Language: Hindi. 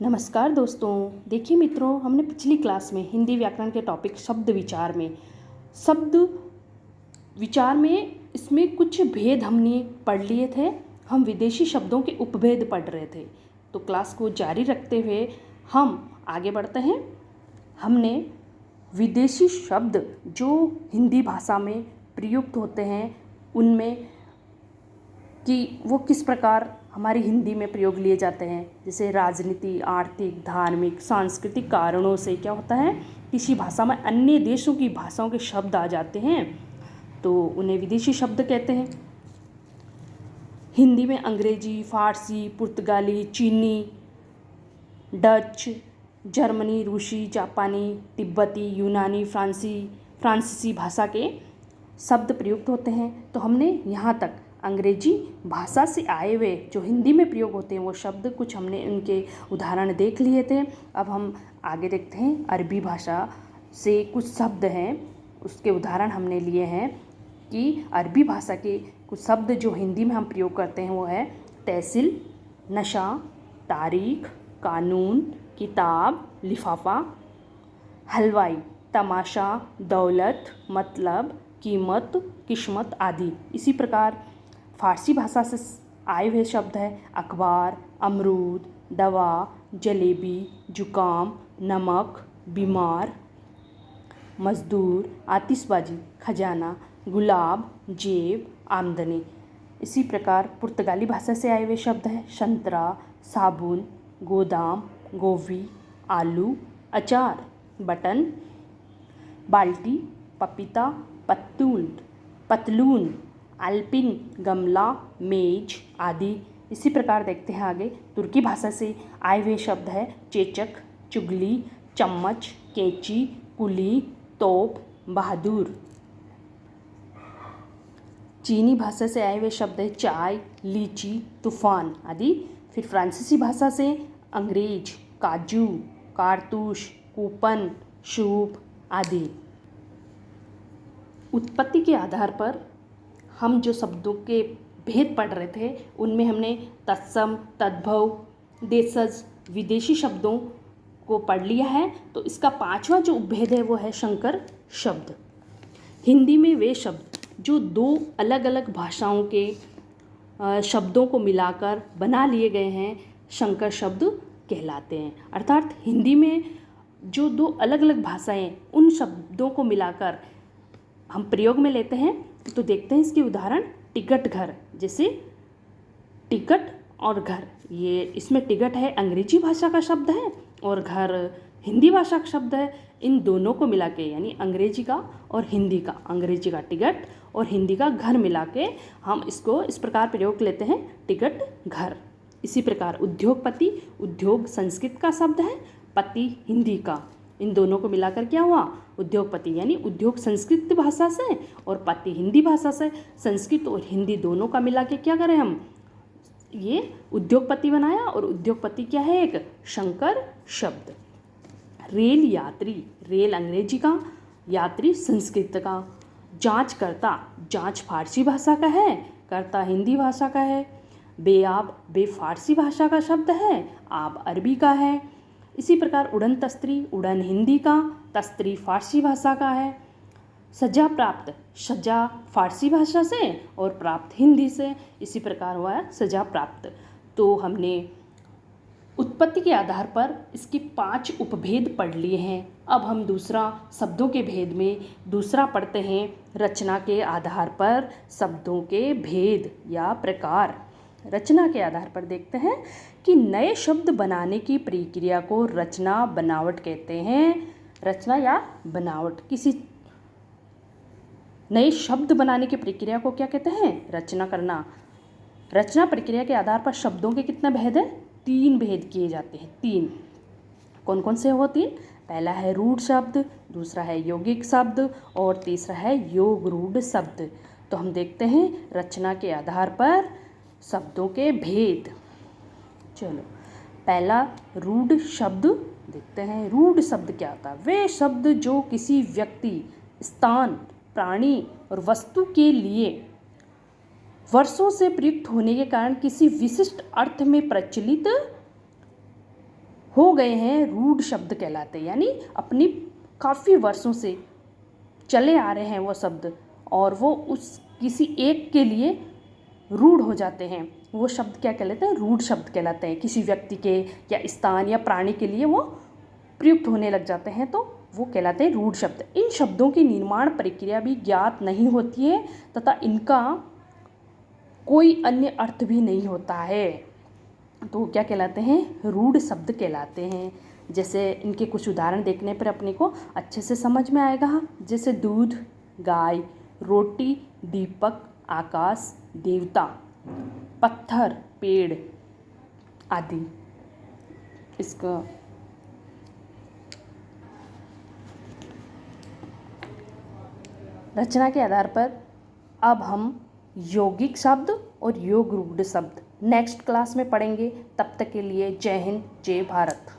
नमस्कार दोस्तों। देखिए मित्रों, हमने पिछली क्लास में हिंदी व्याकरण के टॉपिक शब्द विचार में इसमें कुछ भेद हमने पढ़ लिए थे। हम विदेशी शब्दों के उपभेद पढ़ रहे थे। तो क्लास को जारी रखते हुए हम आगे बढ़ते हैं। हमने विदेशी शब्द जो हिंदी भाषा में प्रयुक्त होते हैं उनमें कि वो किस प्रकार हमारी हिंदी में प्रयोग लिए जाते हैं। जैसे राजनीति, आर्थिक, धार्मिक, सांस्कृतिक कारणों से क्या होता है, किसी भाषा में अन्य देशों की भाषाओं के शब्द आ जाते हैं तो उन्हें विदेशी शब्द कहते हैं। हिंदी में अंग्रेजी, फारसी, पुर्तगाली, चीनी, डच, जर्मनी, रूसी, जापानी, तिब्बती, यूनानी, फ्रांसीसी भाषा के शब्द प्रयुक्त होते हैं। तो हमने यहाँ तक अंग्रेजी भाषा से आए हुए जो हिंदी में प्रयोग होते हैं वो शब्द कुछ हमने उनके उदाहरण देख लिए थे। अब हम आगे देखते हैं। अरबी भाषा से कुछ शब्द हैं, उसके उदाहरण हमने लिए हैं कि अरबी भाषा के कुछ शब्द जो हिंदी में हम प्रयोग करते हैं वो है तहसील, नशा, तारीख, कानून, किताब, लिफाफा, हलवाई, तमाशा, दौलत, मतलब, कीमत, किस्मत आदि। इसी प्रकार फारसी भाषा से आए हुए शब्द है अखबार, अमरूद, दवा, जलेबी, जुकाम, नमक, बीमार, मजदूर, आतिशबाजी, खजाना, गुलाब, जेब, आमदनी। इसी प्रकार पुर्तगाली भाषा से आए हुए शब्द है संतरा, साबुन, गोदाम, गोभी, आलू, अचार, बटन, बाल्टी, पपीता, पतलून, अल्पिन, गमला, मेज आदि। इसी प्रकार देखते हैं आगे। तुर्की भाषा से आए हुए शब्द है चेचक, चुगली, चम्मच, कैंची, कुली, तोप, बहादुर। चीनी भाषा से आए हुए शब्द है चाय, लीची, तूफान आदि। फिर फ्रांसीसी भाषा से अंग्रेज, काजू, कारतूस, कूपन, सूप आदि। उत्पत्ति के आधार पर हम जो शब्दों के भेद पढ़ रहे थे उनमें हमने तत्सम, तद्भव, देशज, विदेशी शब्दों को पढ़ लिया है। तो इसका पांचवा जो उपभेद है वो है संकर शब्द। हिंदी में वे शब्द जो दो अलग अलग भाषाओं के शब्दों को मिलाकर बना लिए गए हैं संकर शब्द कहलाते हैं। अर्थात हिंदी में जो दो अलग अलग भाषाएं उन शब्दों को मिलाकर हम प्रयोग में लेते हैं। तो देखते हैं इसके उदाहरण। टिकट घर, जैसे टिकट और घर, ये इसमें टिकट है अंग्रेजी भाषा का शब्द है और घर हिंदी भाषा का शब्द है। इन दोनों को मिला के यानी अंग्रेजी का और हिंदी का, अंग्रेजी का टिकट और हिंदी का घर मिला के हम इसको इस प्रकार प्रयोग लेते हैं टिकट घर। इसी प्रकार उद्योगपति, उद्योग संस्कृत का शब्द है, पति हिंदी का। इन दोनों को मिलाकर क्या हुआ उद्योगपति, यानी उद्योग संस्कृत भाषा से और पति हिंदी भाषा से। संस्कृत और हिंदी दोनों का मिला के क्या करें हम, ये उद्योगपति बनाया। और उद्योगपति क्या है, एक संकर शब्द। रेल यात्री, रेल अंग्रेजी का, यात्री संस्कृत का। जांचकर्ता, जांच फारसी भाषा का है, कर्ता हिंदी भाषा का है। बेआब, बे फारसी भाषा का शब्द है, आब अरबी का है। इसी प्रकार उड़न तस्त्री, उड़न हिंदी का, तस्त्री फारसी भाषा का है। सजा प्राप्त, सजा फारसी भाषा से और प्राप्त हिंदी से। इसी प्रकार हुआ सजा प्राप्त। तो हमने उत्पत्ति के आधार पर इसके 5 उपभेद पढ़ लिए हैं। अब हम दूसरा शब्दों के भेद में दूसरा पढ़ते हैं, रचना के आधार पर शब्दों के भेद या प्रकार। रचना के आधार पर देखते हैं कि नए शब्द बनाने की प्रक्रिया को रचना बनावट कहते हैं। रचना या बनावट, किसी नए शब्द बनाने की प्रक्रिया को क्या कहते हैं, रचना करना। रचना प्रक्रिया के आधार पर शब्दों के कितने भेद हैं, 3 भेद किए जाते हैं। 3 कौन कौन से हो 3? पहला है रूढ़ शब्द, दूसरा है यौगिक शब्द और तीसरा है योग रूढ़ शब्द। तो हम देखते हैं रचना के आधार पर शब्दों के भेद। चलो, पहला रूढ़ शब्द देखते हैं। रूढ़ शब्द क्या होता है? वे शब्द जो किसी व्यक्ति, स्थान, प्राणी और वस्तु के लिए वर्षों से प्रयुक्त होने के कारण किसी विशिष्ट अर्थ में प्रचलित हो गए हैं रूढ़ शब्द कहलाते, यानी अपनी काफ़ी वर्षों से चले आ रहे हैं वो शब्द, और वो उस किसी एक के लिए रूढ़ हो जाते हैं। वो शब्द क्या कहलाते हैं? रूढ़ शब्द कहलाते हैं। किसी व्यक्ति के या स्थान या प्राणी के लिए वो प्रयुक्त होने लग जाते हैं, तो वो कहलाते हैं रूढ़ शब्द। इन शब्दों की निर्माण प्रक्रिया भी ज्ञात नहीं होती है तथा इनका कोई अन्य अर्थ भी नहीं होता है, तो क्या कहलाते हैं? रूढ़ शब्द कहलाते हैं। जैसे इनके कुछ उदाहरण देखने पर अपने को अच्छे से समझ में आएगा, जैसे दूध, गाय, रोटी, दीपक, आकाश, देवता, पत्थर, पेड़ आदि। इसका रचना के आधार पर अब हम यौगिक शब्द और योग रूढ़ शब्द नेक्स्ट क्लास में पढ़ेंगे। तब तक के लिए जय हिंद, जय भारत।